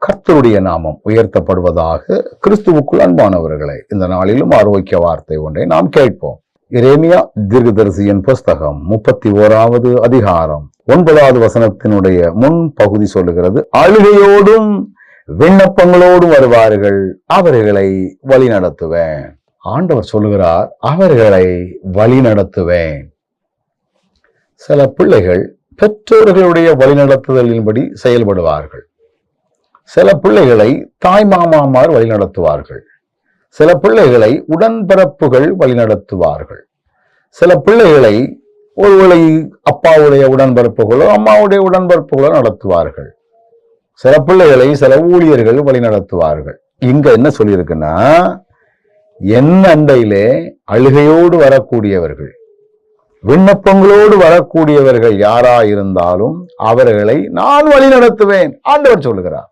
கர்த்தருடைய நாமம் உயர்த்தப்படுவதாக. கிறிஸ்துவுக்குள் அன்பானவர்களே, இந்த நாளிலும் ஆரோக்கிய வார்த்தை ஒன்றை நாம் கேட்போம். எரேமியா தீர்க்கதரிசியின் புஸ்தகம் 31வது அதிகாரம் 9வது வசனத்தினுடைய முன் பகுதி சொல்லுகிறது, அழுகையோடும் விண்ணப்பங்களோடும் வருவார்கள், அவர்களை வழி நடத்துவேன். ஆண்டவர் சொல்லுகிறார், அவர்களை வழி நடத்துவேன். சில பிள்ளைகள் பெற்றோர்களுடைய வழிநடத்துதலின்படி செயல்படுவார்கள். சில பிள்ளைகளை தாய் மாமாமார் வழிநடத்துவார்கள். சில பிள்ளைகளை உடன்பிறப்புகள் வழிநடத்துவார்கள். சில பிள்ளைகளை ஒருவேளை அப்பாவுடைய உடன்பிறப்புகளோ அம்மாவுடைய உடன்பிறப்புகளோ நடத்துவார்கள். சில பிள்ளைகளை சில ஊழியர்கள் வழிநடத்துவார்கள். இங்க என்ன சொல்லியிருக்குன்னா, என் அண்டையிலே அழுகையோடு வரக்கூடியவர்கள், விண்ணப்பங்களோடு வரக்கூடியவர்கள் யாரா இருந்தாலும் அவர்களை நான் வழி நடத்துவேன். ஆண்டவர் சொல்லுகிறார்.